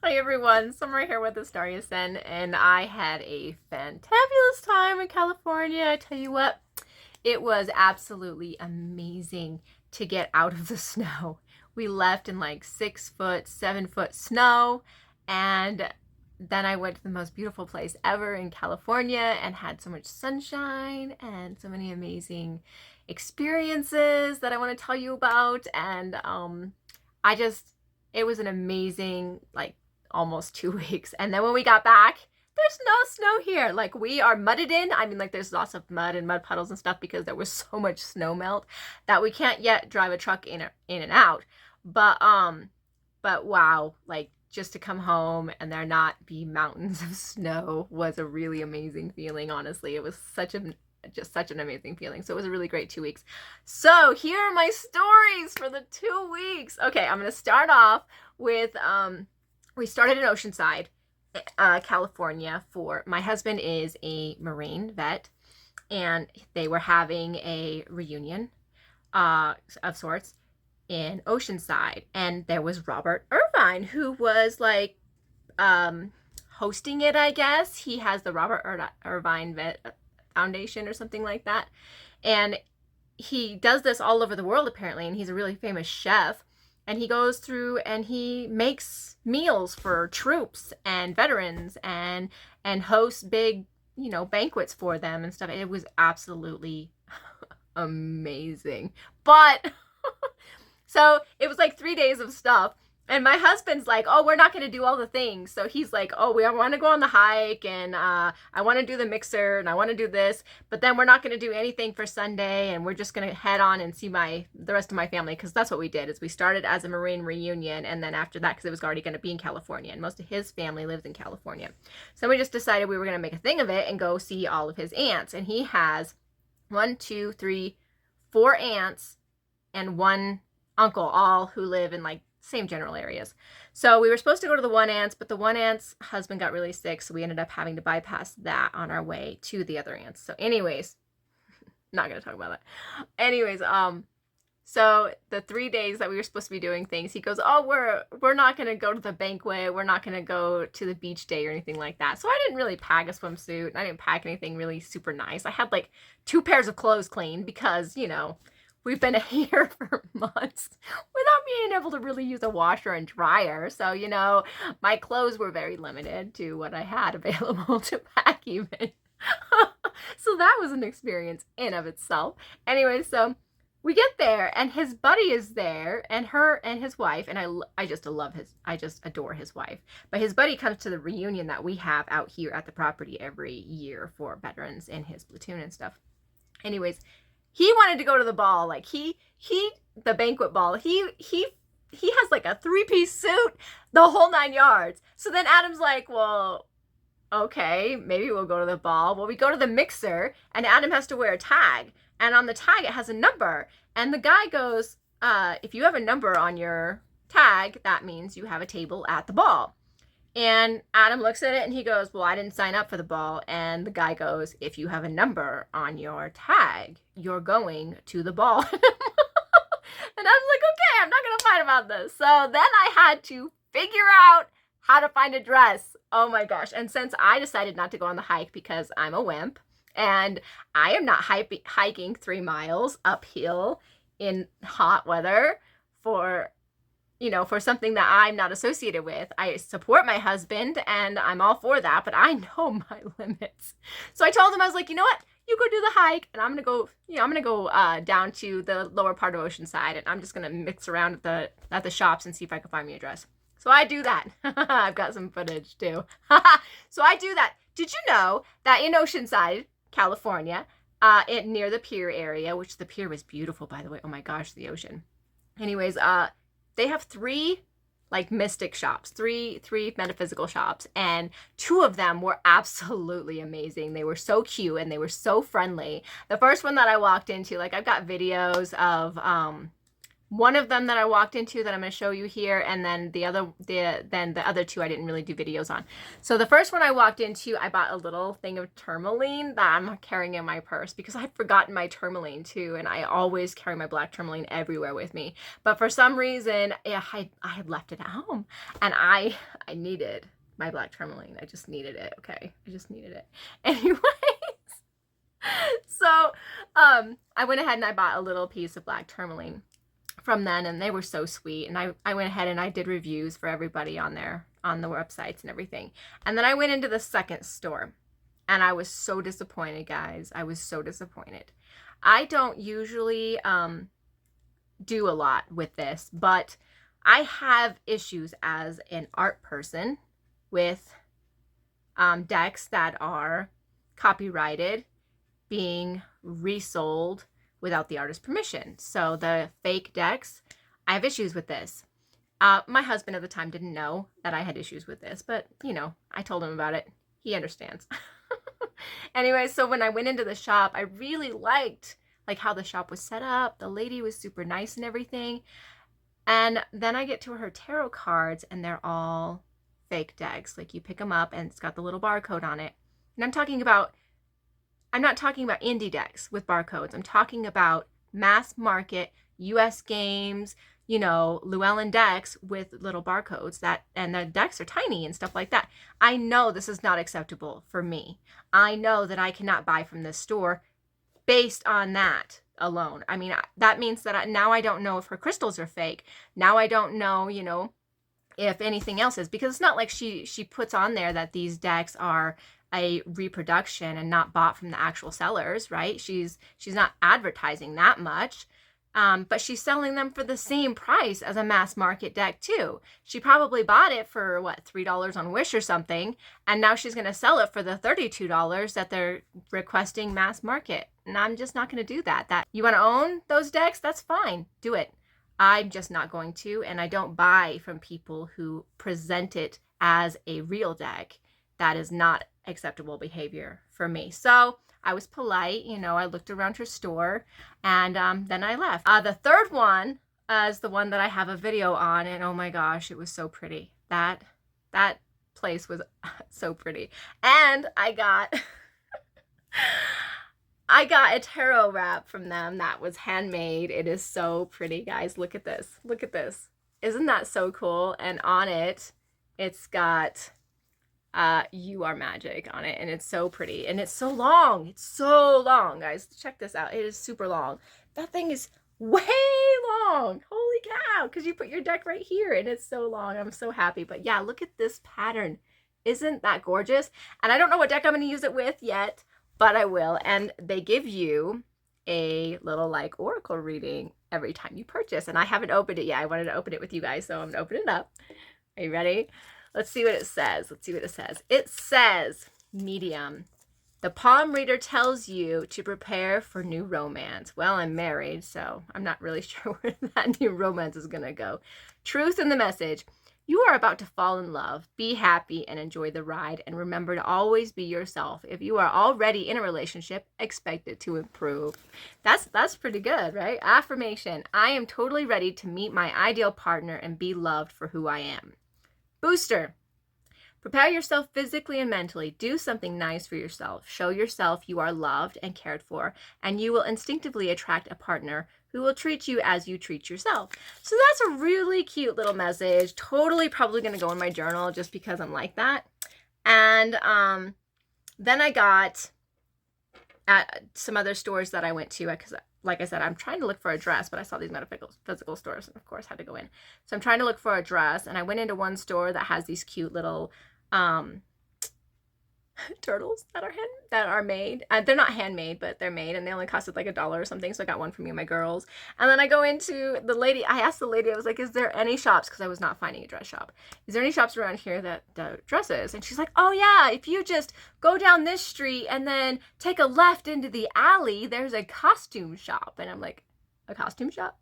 Hi everyone, Summer here with AstariaSen, and I had a fantabulous time in California. I tell you what, it was absolutely amazing to get out of the snow. We left in like 6 foot, 7 foot snow, and then I went to the most beautiful place ever in California and had so much sunshine and so many amazing experiences that I want to tell you about. And I just, it was an amazing, like, almost 2 weeks. And then when we got back, there's no snow here. Like, we are mudded in. I mean, like, there's lots of mud and mud puddles and stuff because there was so much snow melt that we can't yet drive a truck in and out. But wow, like, just to come home and there not be mountains of snow was a really amazing feeling. Honestly, it was just such an amazing feeling. So it was a really great 2 weeks. So here are my stories for the 2 weeks. Okay, I'm gonna start off with we started in Oceanside, California. For my husband is a Marine vet, and they were having a reunion of sorts in Oceanside, and there was Robert Irvine, who was like hosting it, I guess. He has the Robert Irvine Vet Foundation or something like that, and he does this all over the world apparently, and he's a really famous chef, and he goes through and he makes meals for troops and veterans and hosts big, banquets for them and stuff. It was absolutely amazing. But so it was like 3 days of stuff. And my husband's like, oh, we're not going to do all the things. So he's like, oh, we want to go on the hike, and I want to do the mixer, and I want to do this. But then we're not going to do anything for Sunday, and we're just going to head on and see the rest of my family, because that's what we did. Is we started as a Marine reunion, and then after that, because it was already going to be in California, and most of his family lives in California. So we just decided we were going to make a thing of it and go see all of his aunts. And he has 1, 2, 3, 4 aunts and one uncle, all who live in like same general areas. So we were supposed to go to the one aunt's, but the one aunt's husband got really sick, so we ended up having to bypass that on our way to the other aunts. So anyways, not gonna talk about that. Anyways, so the 3 days that we were supposed to be doing things, he goes, oh, we're not gonna go to the banquet, we're not gonna go to the beach day or anything like that. So I didn't really pack a swimsuit, and I didn't pack anything really super nice. I had like 2 pairs of clothes clean because, we've been here for months without being able to really use a washer and dryer. So, my clothes were very limited to what I had available to pack even. So that was an experience in of itself. Anyway, so we get there and his buddy is there, and his wife, and I just adore his wife. But his buddy comes to the reunion that we have out here at the property every year for veterans in his platoon and stuff. Anyways, he wanted to go to the ball, like the banquet ball. He has like a 3-piece suit, the whole 9 yards. So then Adam's like, well, okay, maybe we'll go to the ball. Well, we go to the mixer, and Adam has to wear a tag, and on the tag it has a number. And the guy goes, if you have a number on your tag, that means you have a table at the ball. And Adam looks at it and he goes, well, I didn't sign up for the ball. And the guy goes, if you have a number on your tag, you're going to the ball. And I was like, okay, I'm not going to fight about this. So then I had to figure out how to find a dress. Oh my gosh. And since I decided not to go on the hike because I'm a wimp and I am not hiking 3 miles uphill in hot weather for something that I'm not associated with. I support my husband and I'm all for that, but I know my limits. So I told him, I was like, you know what? You go do the hike, and I'm gonna go down to the lower part of Oceanside, and I'm just gonna mix around at the shops and see if I can find me a dress. So I do that. I've got some footage too. So I do that. Did you know that in Oceanside, California, near the pier area, which the pier was beautiful, by the way. Oh my gosh, the ocean. Anyways, they have 3 like mystic shops, three metaphysical shops, and 2 of them were absolutely amazing. They were so cute and they were so friendly. The first one that I walked into, like, I've got videos of One of them that I walked into that I'm going to show you here, and then the other two I didn't really do videos on. So the first one I walked into, I bought a little thing of tourmaline that I'm carrying in my purse because I had forgotten my tourmaline too, and I always carry my black tourmaline everywhere with me. But for some reason, I had left it at home, and I needed my black tourmaline. I just needed it. Okay, I just needed it. Anyways, so I went ahead and I bought a little piece of black tourmaline from them, and they were so sweet, and I went ahead and I did reviews for everybody on the websites and everything. And then I went into the second store, and I was so disappointed, guys. I was so disappointed. I don't usually do a lot with this, but I have issues as an art person with decks that are copyrighted being resold without the artist's permission. So the fake decks, I have issues with this. My husband at the time didn't know that I had issues with this, but you know, I told him about it. He understands. Anyway, so when I went into the shop, I really liked like how the shop was set up. The lady was super nice and everything. And then I get to her tarot cards, and they're all fake decks. Like you pick them up and it's got the little barcode on it. And I'm not talking about indie decks with barcodes. I'm talking about mass market US games, you know, Llewellyn decks with little barcodes and the decks are tiny and stuff like that. I know this is not acceptable for me. I know that I cannot buy from this store based on that alone. I mean, that means that now I don't know if her crystals are fake. Now I don't know, you know, if anything else is, because it's not like she puts on there that these decks are a reproduction and not bought from the actual sellers, right? She's not advertising that much, but she's selling them for the same price as a mass market deck too. She probably bought it for what, $3 on Wish or something, and now she's going to sell it for the $32 that they're requesting mass market. And I'm just not going to do that. That you want to own those decks, that's fine, do it. I'm just not going to, and I don't buy from people who present it as a real deck. That is not acceptable behavior for me. So I was polite, you know, I looked around her store, and then I left. The third one is the one that I have a video on, and oh my gosh, it was so pretty. That place was so pretty. And I got a tarot wrap from them that was handmade. It is so pretty, guys. Look at this. Look at this. Isn't that so cool? And on it, it's got You Are Magic on it, and it's so pretty, and it's so long. It's so long, guys. Check this out. It is super long. That thing is way long. Holy cow, because you put your deck right here, and it's so long. I'm so happy. But yeah, look at this pattern. Isn't that gorgeous? And I don't know what deck I'm going to use it with yet, but I will. And they give you a little like oracle reading every time you purchase, and I haven't opened it yet. I wanted to open it with you guys, so I'm going to open it up. Are you ready? Let's see what it says. Let's see what it says. It says, medium. The palm reader tells you to prepare for new romance. Well, I'm married, so I'm not really sure where that new romance is going to go. Truth in the message. You are about to fall in love. Be happy and enjoy the ride. And remember to always be yourself. If you are already in a relationship, expect it to improve. That's pretty good, right? Affirmation. I am totally ready to meet my ideal partner and be loved for who I am. Booster. Prepare yourself physically and mentally. Do something nice for yourself. Show yourself you are loved and cared for, and you will instinctively attract a partner who will treat you as you treat yourself. So that's a really cute little message. Totally probably going to go in my journal just because I'm like that. And then I got at some other stores that I went to, because like I said, I'm trying to look for a dress, but I saw these metaphysical stores, and of course had to go in. So I'm trying to look for a dress, and I went into one store that has these cute little turtles that are made. They're not handmade, but they're made, and they only costed like $1 or something. So I got one for me and my girls. And then I go into I asked the lady, I was like, is there any shops? Because I was not finding a dress shop. Is there any shops around here that do dresses? And she's like, oh yeah, if you just go down this street and then take a left into the alley, there's a costume shop. And I'm like, a costume shop?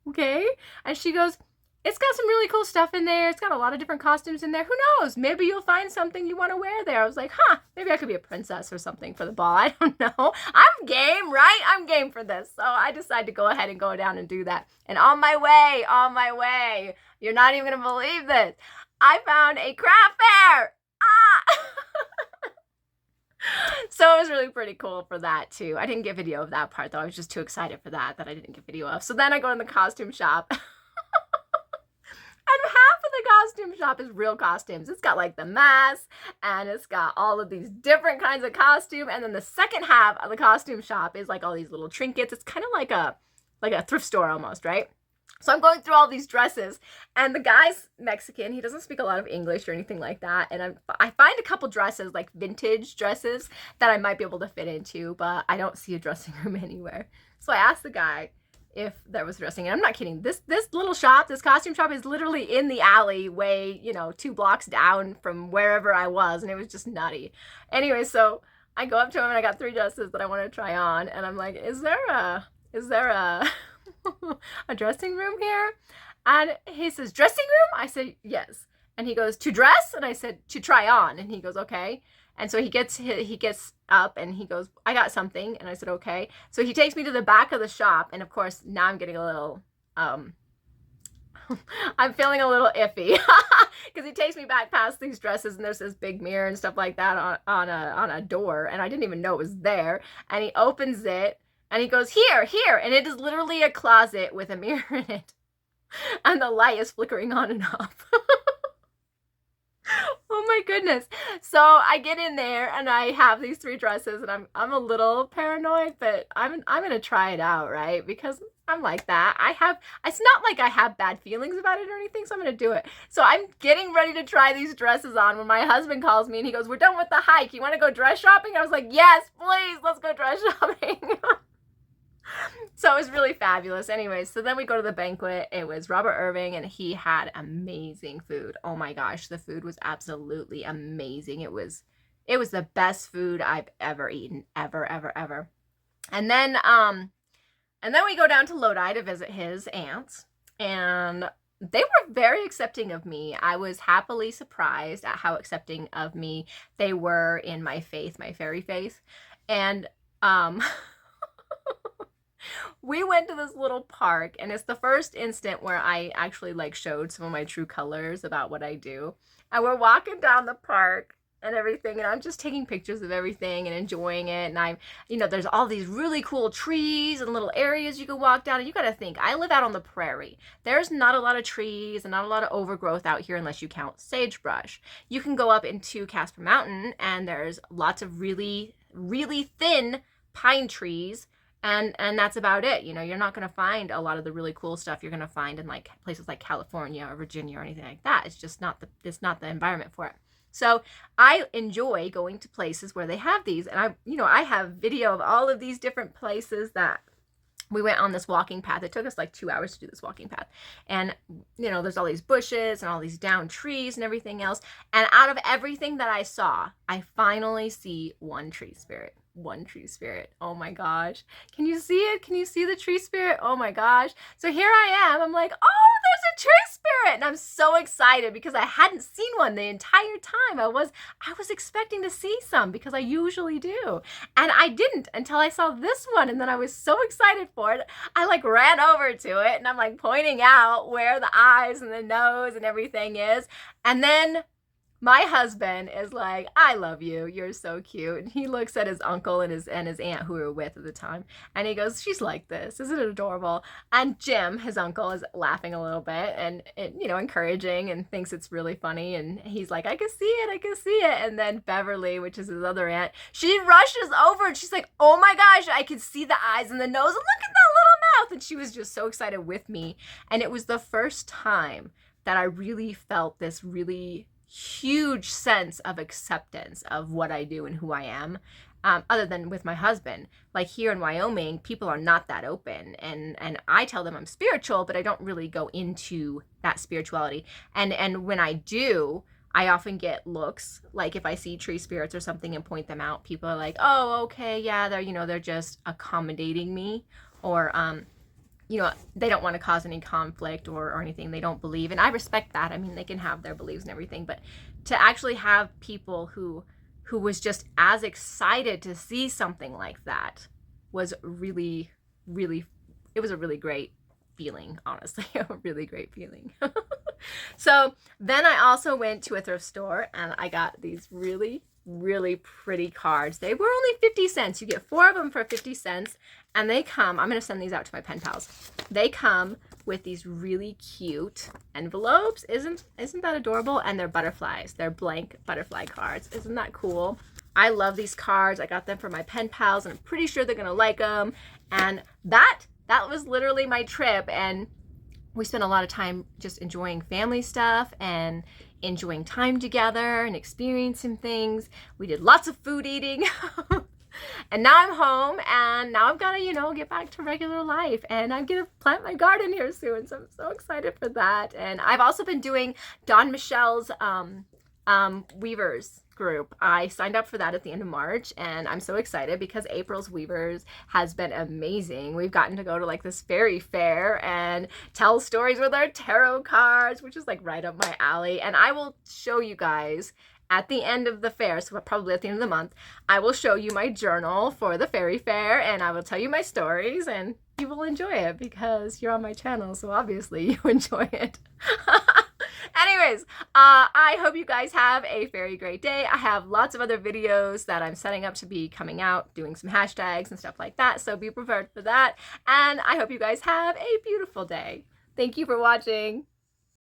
Okay. And she goes, it's got some really cool stuff in there. It's got a lot of different costumes in there. Who knows? Maybe you'll find something you want to wear there. I was like, maybe I could be a princess or something for the ball. I don't know. I'm game, right? I'm game for this. So I decided to go ahead and go down and do that. And on my way, you're not even going to believe this, I found a craft fair. So it was really pretty cool for that too. I didn't get video of that part though. I was just too excited for that I didn't get video of. So then I go in the costume shop. And half of the costume shop is real costumes. It's got like the mask and it's got all of these different kinds of costume. And then the second half of the costume shop is like all these little trinkets. It's kind of like a thrift store almost, right? So I'm going through all these dresses, and the guy's Mexican. He doesn't speak a lot of English or anything like that. And I find a couple dresses, like vintage dresses, that I might be able to fit into, but I don't see a dressing room anywhere. So I asked the guy if there was dressing. And I'm not kidding. This little shop, this costume shop, is literally in the alleyway, 2 blocks down from wherever I was, and it was just nutty. Anyway, so I go up to him and I got 3 dresses that I want to try on, and I'm like, is there a a dressing room here? And he says, dressing room? I said, yes. And he goes, to dress? And I said, to try on. And he goes, okay. And so he gets up and he goes, I got something. And I said, okay. So he takes me to the back of the shop. And of course, now I'm getting a little, I'm feeling a little iffy because he takes me back past these dresses and there's this big mirror and stuff like that on a door. And I didn't even know it was there. And he opens it and he goes, here. And it is literally a closet with a mirror in it. And the light is flickering on and off. Oh my goodness. So I get in there and I have these 3 dresses and I'm a little paranoid, but I'm going to try it out, right? Because I'm like that. It's not like I have bad feelings about it or anything, so I'm going to do it. So I'm getting ready to try these dresses on when my husband calls me and he goes, we're done with the hike. You want to go dress shopping? I was like, yes, please, let's go dress shopping. So it was really fabulous. Anyways, so then we go to the banquet. It was Robert Irving, and he had amazing food. Oh my gosh, the food was absolutely amazing. It was the best food I've ever eaten, ever. And then we go down to Lodi to visit his aunts, and they were very accepting of me. I was happily surprised at how accepting of me they were in my faith, my fairy faith. And we went to this little park, and it's the first instant where I actually showed some of my true colors about what I do. And we're walking down the park and everything, and I'm just taking pictures of everything and enjoying it. And there's all these really cool trees and little areas you can walk down. And you got to think, I live out on the prairie. There's not a lot of trees and not a lot of overgrowth out here unless you count sagebrush. You can go up into Casper Mountain, and there's lots of really, really thin pine trees. And that's about it. You're not going to find a lot of the really cool stuff you're going to find in places like California or Virginia or anything like that. It's just not the environment for it. So I enjoy going to places where they have these. And I have video of all of these different places that we went on this walking path. It took us 2 hours to do this walking path. And, there's all these bushes and all these down trees and everything else. And out of everything that I saw, I finally see one tree spirit. Oh my gosh. Can you see it? Can you see the tree spirit? Oh my gosh. So here I am. I'm like, oh, there's a tree spirit. And I'm so excited because I hadn't seen one the entire time. I was expecting to see some because I usually do. And I didn't until I saw this one. And then I was so excited for it. I ran over to it and I'm pointing out where the eyes and the nose and everything is. And then my husband is like, I love you. You're so cute. And he looks at his uncle and his aunt who we were with at the time. And he goes, she's like this. Isn't it adorable? And Jim, his uncle, is laughing a little bit and encouraging and thinks it's really funny. And he's like, I can see it. And then Beverly, which is his other aunt, she rushes over and she's like, oh my gosh, I can see the eyes and the nose. And look at that little mouth. And she was just so excited with me. And it was the first time that I really felt this really huge sense of acceptance of what I do and who I am, other than with my husband. Here in Wyoming, people are not that open, and I tell them I'm spiritual, but I don't really go into that spirituality. And when I do, I often get looks, if I see tree spirits or something and point them out, people are like, oh, okay, yeah, they're just accommodating me, or you know, they don't want to cause any conflict or anything. They don't believe. And I respect that. I mean, they can have their beliefs and everything, but to actually have people who was just as excited to see something like that was really, really, it was a really great feeling, honestly. A really great feeling. So then I also went to a thrift store and I got these really, really pretty cards. They were only 50 cents. You get 4 of them for 50 cents. And they come, I'm going to send these out to my pen pals. They come with these really cute envelopes. Isn't that adorable? And they're butterflies. They're blank butterfly cards. Isn't that cool? I love these cards. I got them for my pen pals and I'm pretty sure they're going to like them. And that was literally my trip. And we spent a lot of time just enjoying family stuff and enjoying time together and experiencing things. We did lots of food eating. And now I'm home and now I've got to, you know, get back to regular life, and I'm going to plant my garden here soon. So I'm so excited for that. And I've also been doing Dawn Michelle's Weavers group. I signed up for that at the end of March, and I'm so excited because April's Weavers has been amazing. We've gotten to go to like this fairy fair and tell stories with our tarot cards, which is like right up my alley. And I will show you guys at the end of the fair, so probably at the end of the month, I will show you my journal for the fairy fair, and I will tell you my stories, and you will enjoy it because you're on my channel, so obviously you enjoy it. Anyways, I hope you guys have a very great day. I have lots of other videos that I'm setting up to be coming out, doing some hashtags and stuff like that, so be prepared for that. And I hope you guys have a beautiful day. Thank you for watching.